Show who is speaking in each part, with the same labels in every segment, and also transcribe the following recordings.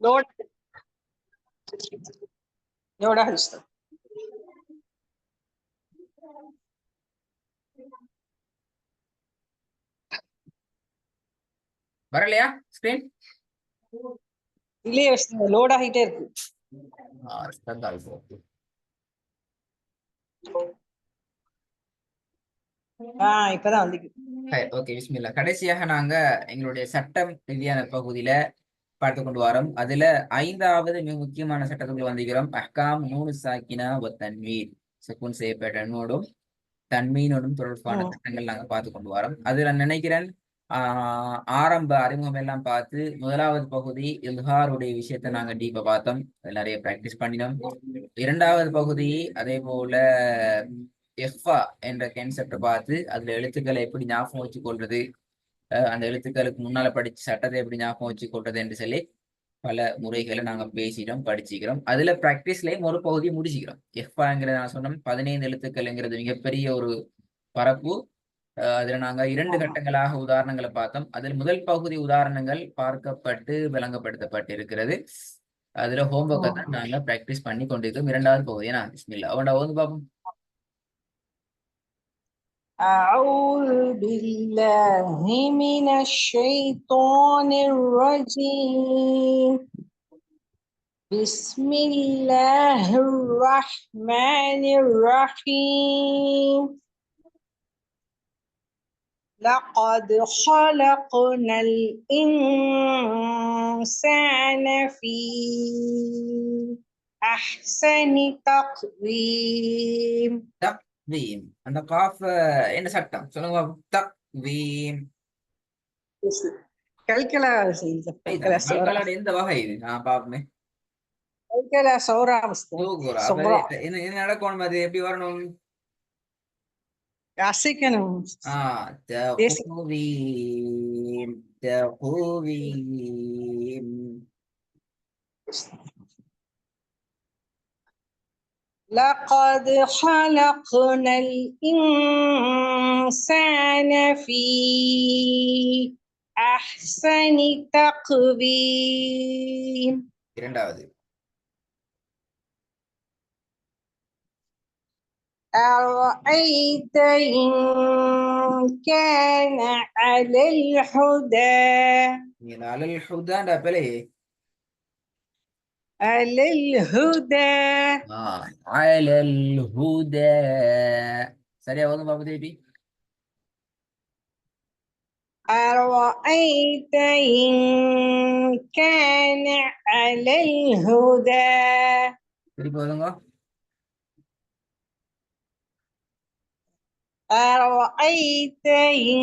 Speaker 1: لوڈ لوڈ هستم
Speaker 2: வரலையா ஸ்கிரீன்?
Speaker 1: இல்லையே லோட் ஆகிட்டே இருக்கு. இப்பதான் வந்து
Speaker 2: ஓகே பிஸ்மில்லா. கடைசியாக நாங்க எங்களுடைய சட்டம் ரீதியான பகுதியில பார்த்து கொண்டு வரோம். அதுல 5வது மிக முக்கியமான சட்டத்துக்குள்ள வந்திருக்கிறோம். அஹ்காம் நூனு சாக்கினா வ தன்வீன், சுக்குன் செய்யப்பட்ட நூடும் தன்மீனோடும் தொடர்பான சட்டங்கள் நாங்க பார்த்து கொண்டு வரோம். அது நான் நினைக்கிறேன் ஆரம்ப அறிமுகம் எல்லாம் பார்த்து 1வது பகுதி இல்ஹாருடைய விஷயத்த நாங்க டீப்பா பார்த்தோம். நிறைய பிராக்டிஸ் பண்ணினோம். 2வது பகுதி அதே போல எஃபா என்ற கான்செப்டை பார்த்து அதுல எழுத்துக்களை எப்படி ஞாபகம் வச்சு கொள்றது, அந்த எழுத்துக்களுக்கு முன்னால படிச்ச சட்டத்தை எப்படி ஞாபகம் வச்சு கொள்றது என்று சொல்லி பல முறைகளை நாங்க பேசிட்டோம், படிச்சுக்கிறோம். அதுல பிராக்டிஸ்லயும் ஒரு பகுதியை முடிச்சுக்கிறோம். எஃபாங்கிறது நான் சொன்னோம் 15 எழுத்துக்கள்ங்கிறது மிகப்பெரிய ஒரு பரப்பு. அதுல நாங்க 2 கட்டங்களாக உதாரணங்களை பார்த்தோம். அதில் முதல் பகுதி உதாரணங்கள் பார்க்கப்பட்டு விளங்கப்படுத்தப்பட்டு இருக்கிறது. அதுல ஹோம்ஒர்க்கை தான் நாங்க பிராக்டிஸ் பண்ணி கொண்டிருக்கோம். 2வது பகுதியை நான் பிஸ்மில்லா அவனோட வந்து பார்ப்போம்.
Speaker 1: أعوذ بالله من الشيطان الرجيم بسم الله الرحمن الرحيم لقد خلقنا الإنسان في أحسن تقويم.
Speaker 2: தக்வீம், அந்த காஃப் என்ன சட்டம் சொல்லுங்க. தக்வீம்
Speaker 1: கல்கலா
Speaker 2: எந்த வகை இது? பாப்போமே.
Speaker 1: கல்கலா சௌரா
Speaker 2: என்ன நடக்கணும், அது எப்படி வரணும்?
Speaker 1: அசைக்கணும்.
Speaker 2: தக்வீம் தக்வீம்.
Speaker 1: لقد خلقنا الإنسان في أحسن تقويم.
Speaker 2: 2வது
Speaker 1: أرأيت إن كان على الهدى.
Speaker 2: على الهدى بلي
Speaker 1: على الهدى.
Speaker 2: على الهدى. சரியா வந்து பாபு தேவி.
Speaker 1: أرأيت إن كان على الهدى.
Speaker 2: திருப்பி வருங்க.
Speaker 1: أرأيت إن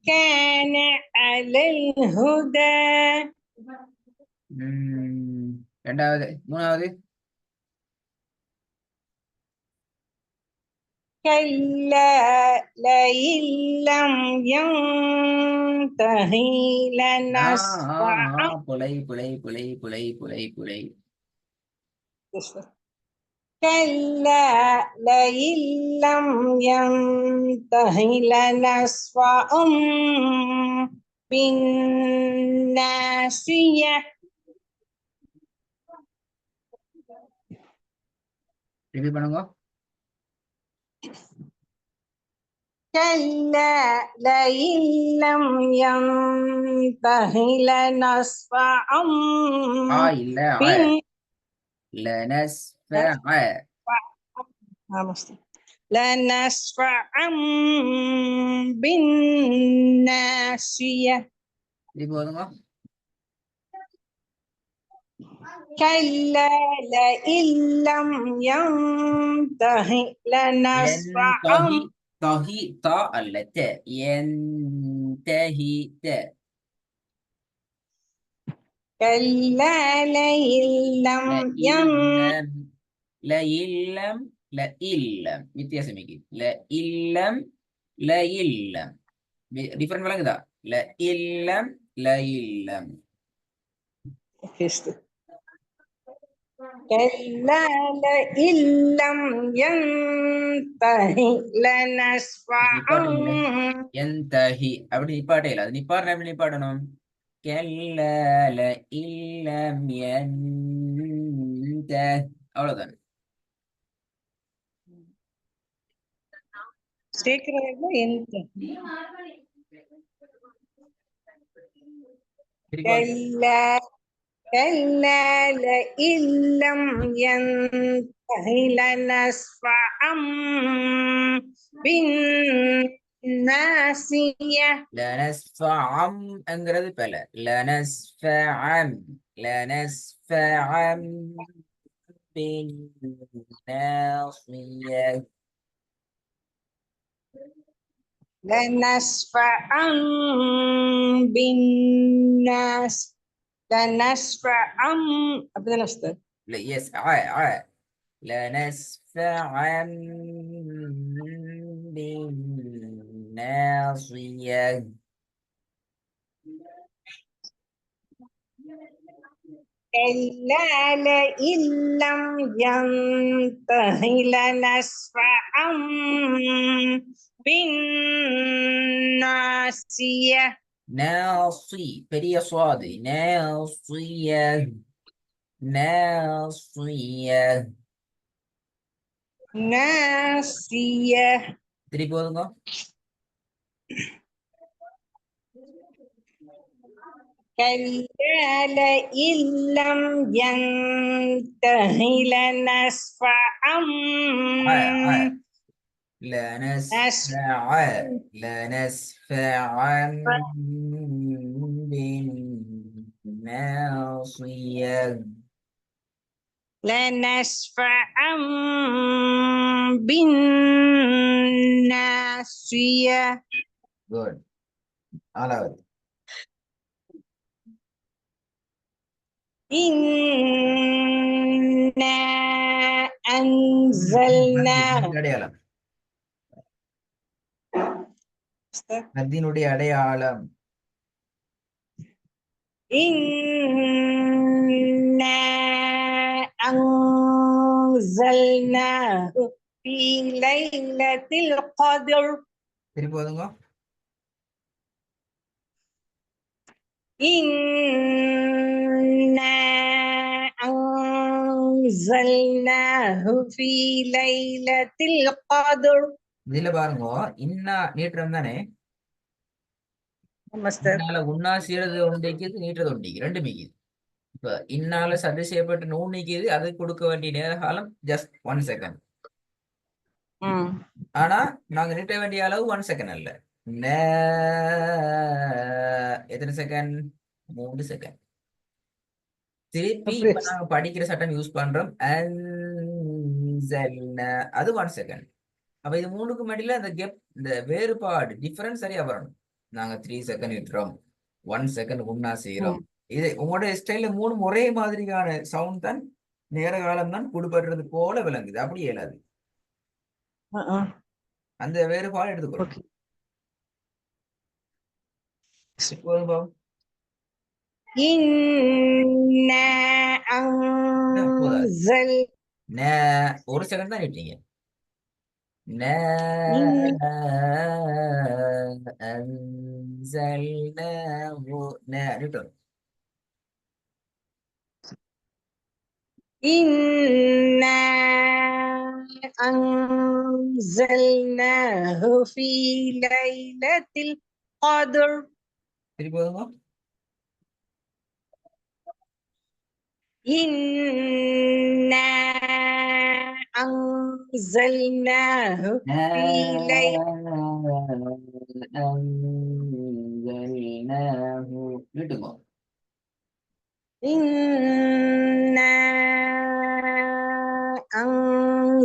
Speaker 1: كان على الهدى.
Speaker 2: 2வது. 3வது
Speaker 1: كلا لئن لم ينتهي لنسفعا.
Speaker 2: புலை புலை புலை புலை புலை புலை.
Speaker 1: كلا لئن لم ينتهي لنسفعا بالناصية.
Speaker 2: ரிப்பீட் பண்ணுங்க.
Speaker 1: كلا لئن لم ينتهي لنسفعا لنسفعا بالناصية. كلا لئن لم ينتهي لنسفعا.
Speaker 2: طهي طاء அல்ல த. ينتهي த.
Speaker 1: كلا لئن لم
Speaker 2: لئن வித்தியாசம் لئن டிஃபரண்ட் விளங்குதா? لئن
Speaker 1: كلا لئن لم ينتهي لنسفعا.
Speaker 2: ينتهي அப்படி நிப்பாட்டே இல்ல. அது நிப்பாட்டணும். எப்படி நிப்பாட்டணும்? كلا لئن لم ينته. அவ்வளவுதான்.
Speaker 1: சேர்க்கிறது எந்த
Speaker 2: திருப்பி
Speaker 1: كلا كلا لئن لم ينته لنسفعا بالناصية
Speaker 2: லனஸ்ஃபஅம் என்கிறது பல. லனஸ்ஃபஅம் லனஸ்ஃபஅம் بالناصية.
Speaker 1: لنسفعا بالناس لنسفعا أبدا أستاذ
Speaker 2: لا يس ع لنسفعا بالناصية.
Speaker 1: كلا لئن لم ينته لنسفعا بالناصية
Speaker 2: ناصي பெரிய சுவாது. ناصية ناصية.
Speaker 1: ناصية
Speaker 2: திருப்பி போதுங்க.
Speaker 1: كلا لئن لم ينته لنسفعا
Speaker 2: لنسفعا بالناصية.
Speaker 1: لنسفعا بالناصية
Speaker 2: good. அளவு
Speaker 1: إنا أنزلناه
Speaker 2: அடையாளம். அதனுடைய அடையாளம்.
Speaker 1: إنا أنزلناه في ليلة القدر
Speaker 2: திருப்பி போதுங்க.
Speaker 1: إنا أنزلناه في ليلة القدر
Speaker 2: இதுல பாருங்க, இன்னா நீட்டுறம் தானே.
Speaker 1: مستر
Speaker 2: இன்னால உன்னா சீரது ஒன்றைக்குது, நீட்டுறது ஒன்றைக்கு, ரெண்டு மிக்குது. இப்ப இன்னால சதி செய்யப்பட்ட நூல் நீக்கிது, அது கொடுக்க வேண்டிய நேர காலம் ஜஸ்ட் 1 செகண்ட். ஆனா நாங்க நீட்ட வேண்டிய அளவு 1 செகண்ட் அல்ல. எத்தனை செகண்ட்? 3 செகண்ட். திருப்பி இப்ப நாங்க படிக்கிற சட்டம் யூஸ் பண்றோம். அது 1 செகண்ட். அப்ப இது மூணுக்கு மடியில அந்த கெப், இந்த வேறுபாடு டிஃபரன்ஸ் சரியா வரணும். நாங்க 3 செகண்ட் விட்டுறோம், 1 செகண்ட் உண்ணா செய்யறோம். இது உங்களுடைய ஸ்டைல மூணு ஒரே மாதிரியான சவுண்ட் தான், நேர காலம் தான் கொடுப்படுறது போல விளங்குது. அப்படி இயலாது. அந்த வேறுபாடு எடுத்துக்கொள்ளும். ஒரு செகண்ட் தான் விட்டீங்க.
Speaker 1: إنا أنزلناه في ليلة القدر إنا أنزلناه في
Speaker 2: ليلة
Speaker 1: إنا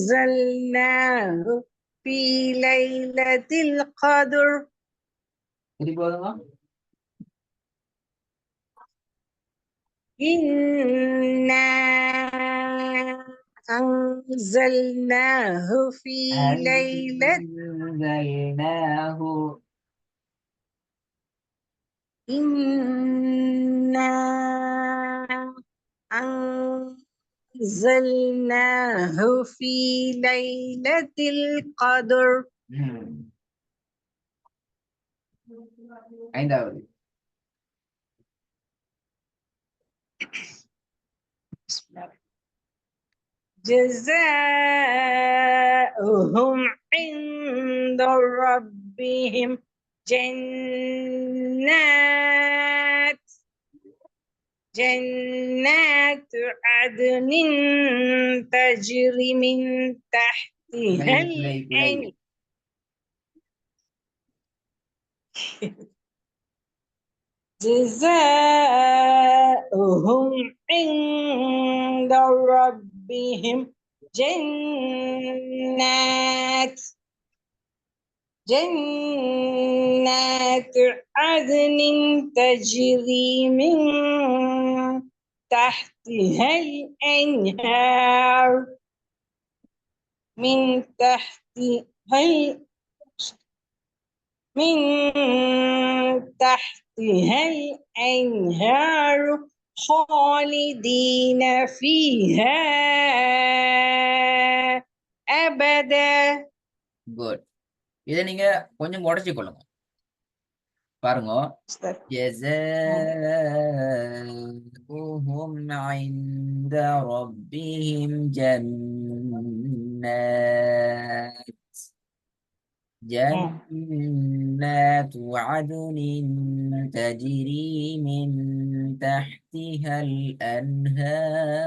Speaker 1: أنزلناه في ليلة القدر إنا أنزلناه في ليلة إنا أنزلناه في ليلة القدر
Speaker 2: ஐந்தாவது
Speaker 1: جزاؤهم عند ربهم جنات عدن تجري من تحتها الأنهار جزاؤهم عند ربهم جنات عدن تجري من تحتها الأنهار من تحتها الأنهار خالدين فيها أبدا.
Speaker 2: குட். இதை நீங்க கொஞ்சம் உடைச்சு கொள்ளுங்க. பாருங்க. جزاؤهم عند ربهم جنات عدن تجري من تحتها الأنهار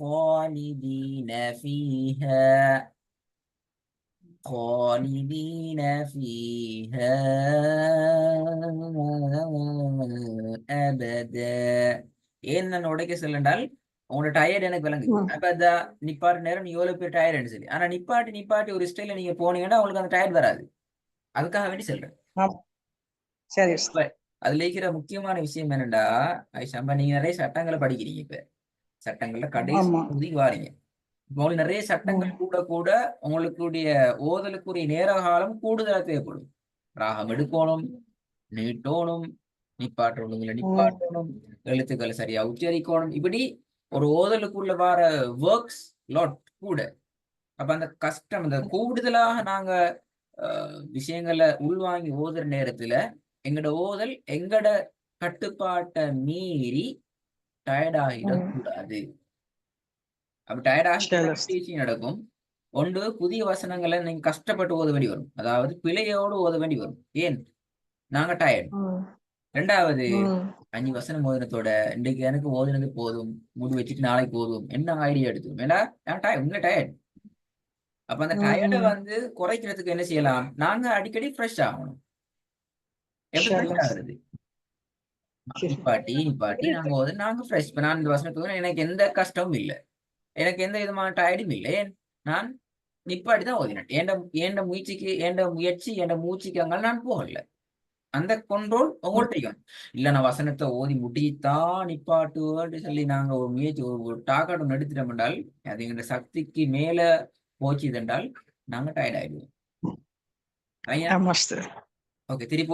Speaker 2: خالدين فيها أبدا. ஏன் நான் உடைக்க சொல்லண்டால் உங்களோட டயர்ட் எனக்கு விளங்கு. அப்ப நிப்பாட்டு நேரம் நீ எவ்வளவு பேர் டயர்டுன்னு சொல்லி, ஆனா நிப்பாட்டி ஒரு ஸ்டைல நீங்க போனீங்கன்னா உங்களுக்கு அந்த டயர்ட் வராது. அதுக்காக வேண்டி சொல்றேன்.
Speaker 1: சரி.
Speaker 2: அதுல இருக்கிற முக்கியமான விஷயம் என்னண்டா, ஐஷாம்பா நீங்க நிறைய சட்டங்களை படிக்கிறீங்க. இப்ப சட்டங்கள்ல கடைசி பகுதிக்கு வாரீங்க. உங்களுக்கு நிறைய சட்டங்கள் கூட உங்களுக்குடைய ஓதலுக்குரிய நேர காலம் கூடுதலாக தேவைப்படும். ராகம் எடுக்கணும், நீட்டோணும், நிப்பாட்டணும், எழுத்துக்களை சரியா உச்சரிக்கணும். இப்படி ஒரு ஓதலுக்குள்ள வர ஒர்க்ஸ் லாட் கூட. அப்ப அந்த கஷ்டம், அந்த கூடுதலாக நாங்க விஷயங்களை உள்வாங்கி ஓதுற நேரத்துல எங்கட ஓதல் எங்கட கட்டுப்பாட்டை மீறி டயர்ட் ஆகிடக்கூடாது. அப்ப டயர்டாக நடக்கும். ஒன்று, புதிய வசனங்களை நீங்க கஷ்டப்பட்டு ஓத வேண்டி வரும். அதாவது பிழையோடு ஓத வேண்டி வரும். ஏன்? நாங்க டயர்ட். ரெண்டாவது, 5 வசனம் ஓதினத்தோட இன்றைக்கு எனக்கு ஓதினது போதும், முடி வச்சுட்டு நாளைக்கு போதும் என்ன ஐடியா எடுத்து ஏன்னா டயர்ட். அப்ப அந்த டயர்டை குறைக்கிறதுக்கு என்ன செய்யலாம்? நாங்க அடிக்கடி ஃப்ரெஷ் ஆகணும். எப்படி ஃப்ரெஷ் ஆகுறது? நிப்பாட்டி நாங்க ஃப்ரெஷ். இப்ப நான் இந்த வசனத்துக்கு எனக்கு எந்த கஷ்டமும் இல்லை, எனக்கு எந்த விதமான டயர்டும் இல்லை. நான் நிப்பாட்டி தான் ஓதினேன். ஏண்ட முயற்சி மூச்சுக்கு அங்கே நான் போகல. அந்த கண்ட்ரோல் உங்கள்கிட்ட இல்ல. நான் வசனத்தை ஓதி முடித்தான் நிப்பாட்டு சொல்லி நாங்க ஒரு முயற்சி ஒரு டாக்காட்டம் எடுத்துட்டோம் என்றால், அது எங்க சக்திக்கு மேல போச்சு என்றால் நாங்க டயர்ட் ஆயிடுவோம். ஓகே, திருப்பி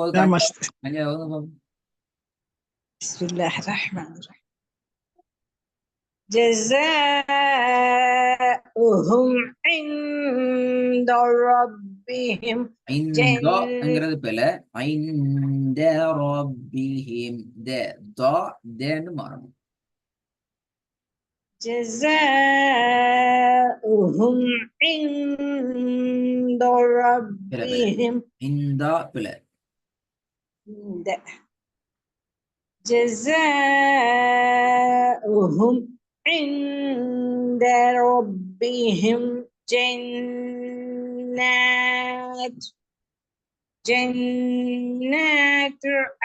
Speaker 1: جزاؤهم عند ربهم
Speaker 2: ஐந்தங்கிறது போல ஐந்த ரப்பிஹிம் தேன்னு மாறணும்.
Speaker 1: جزاؤهم عند ربهم
Speaker 2: இந்த பிள்ளை
Speaker 1: جزاؤهم عند ربهم جنات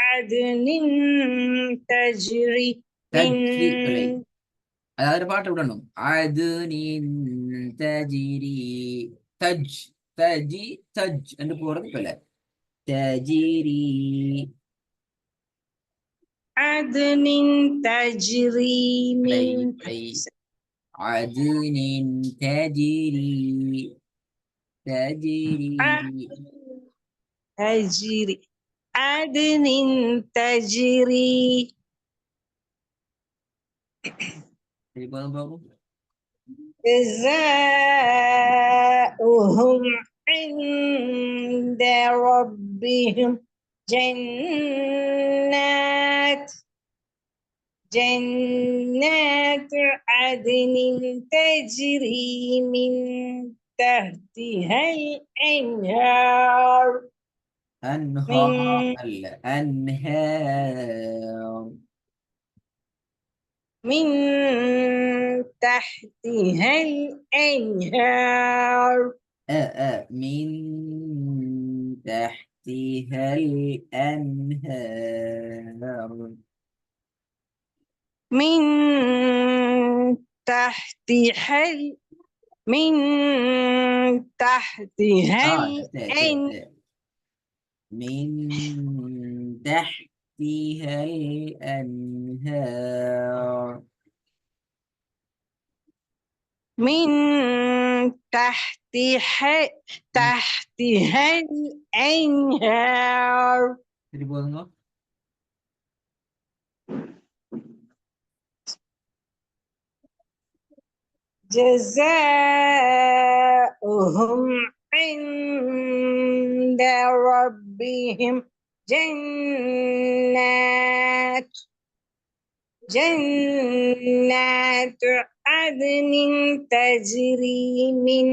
Speaker 1: عدن تجري
Speaker 2: அதாவது பாட்டு விடணும். அது தஜிரி தஜ் என்று போறது போல தஜிரி
Speaker 1: عدن تجري من
Speaker 2: عدن تجري
Speaker 1: عدن تجري جزاؤهم عند ربهم جنات جنات عدن تجري من تحتها الأنهار
Speaker 2: أنهار
Speaker 1: من
Speaker 2: أنهار
Speaker 1: من تحتها الأنهار
Speaker 2: من تحتها الأنهار
Speaker 1: من تحتها من تحتها
Speaker 2: من تحتها الأنهار
Speaker 1: من تحتها الأنهار
Speaker 2: சரி போதுங்க.
Speaker 1: جزاؤهم عند ربهم جنات عدن تجري من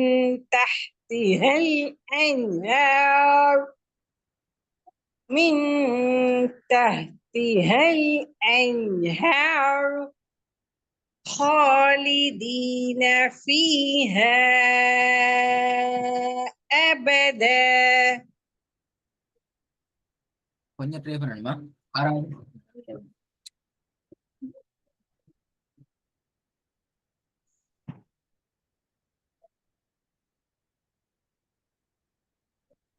Speaker 1: تحتها الأنهار من تحتها الأنهار خالدين فيها أبدا.
Speaker 2: கொஞ்சம் ட்ரை பண்ணணுமா? ஆறாவது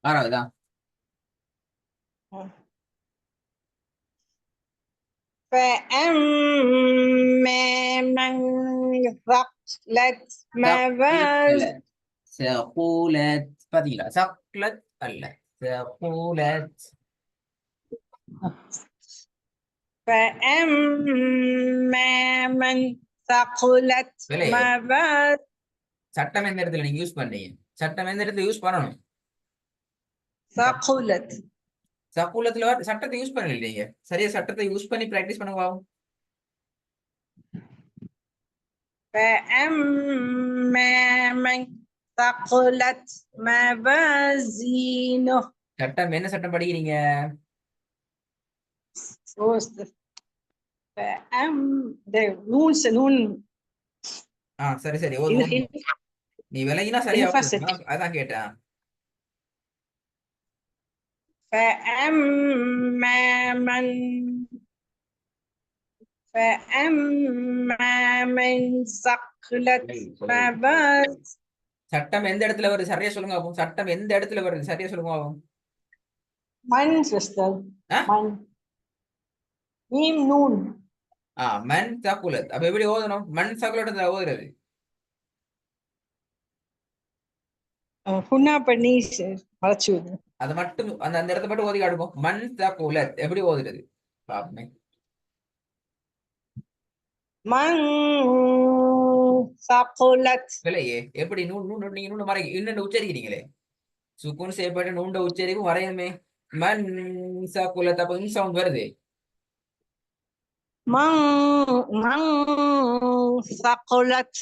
Speaker 2: ஆறாவதா?
Speaker 1: فأما من ثقلت موازينه
Speaker 2: ثقولت பாத்தீங்களா? சக்லத் அல்ல, ثقولت.
Speaker 1: فأما من ثقلت
Speaker 2: விலை
Speaker 1: موازينه
Speaker 2: சட்டம் எந்த இடத்துல நீங்க யூஸ் பண்ணீங்க? சட்டம் எந்த இடத்துல யூஸ் பண்ணணும்?
Speaker 1: ثقلت
Speaker 2: சக்கூலத்துல சட்டத்தை யூஸ் பண்ணல நீங்க. சரியா சட்டத்தை யூஸ் பண்ணி பிராக்டிஸ் பண்ணுங்க பாவம்.
Speaker 1: فأما من ثقلت موازينه
Speaker 2: சட்டம் என்ன சட்டம் படிக்கிறீங்க?
Speaker 1: نون
Speaker 2: சரி சரி நீ விலகினா சரியா அதான் கேட்டேன்.
Speaker 1: فأما من ثقلت موازينه
Speaker 2: சட்டம் எந்த இடத்துல வருது சரியா சொல்லுங்க பாப்போம். சட்டம் எந்த இடத்துல வருது சரியா சொல்லுங்க பாப்போம்.
Speaker 1: من sister من ميم نون
Speaker 2: மண் சகுலத். அப்ப எப்படி ஓதணும்? மண் சகுலத்துல ஓதுறது
Speaker 1: ஹுன்னா பண்ணி வளைச்சு
Speaker 2: அது மட்டும் அந்த அந்த இடத்த மட்டும் ஓதி காட்டுவோம். மண் சகுலத் எப்படி ஓதுறது பாப்போமே.
Speaker 1: மன் சகுலத்
Speaker 2: இல்லையே எப்படி நீங்க நூண்டு மறை இன்னும் உச்சரிக்கிறீங்களே. சுக்குன் செய்யப்பட்ட நூண்ட உச்சரிக்கும் வரையுமே. மண் சகுலத் அப்ப இன் சவுண்ட் வருது.
Speaker 1: மன் சகுலத்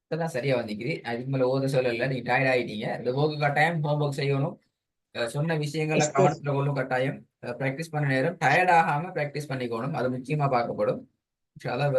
Speaker 2: இப்பதான் சரியா வந்திக்குது. அதுக்கு மேல ஓத சொல்லல. நீங்க டயர்ட் ஆயிட்டீங்க. இந்த ஒர்க்கு கட்டாயம் ஹோம்ஒர்க் செய்யணும். சொன்ன விஷயங்களை கவனத்துல கொள்ளும் கட்டாயம். பிராக்டிஸ் பண்ண நேரம் டயர்ட் ஆகாம பிராக்டிஸ் பண்ணிக்கணும். அது முக்கியமா பார்க்கப்படும். இன்ஷா அல்லாஹ்.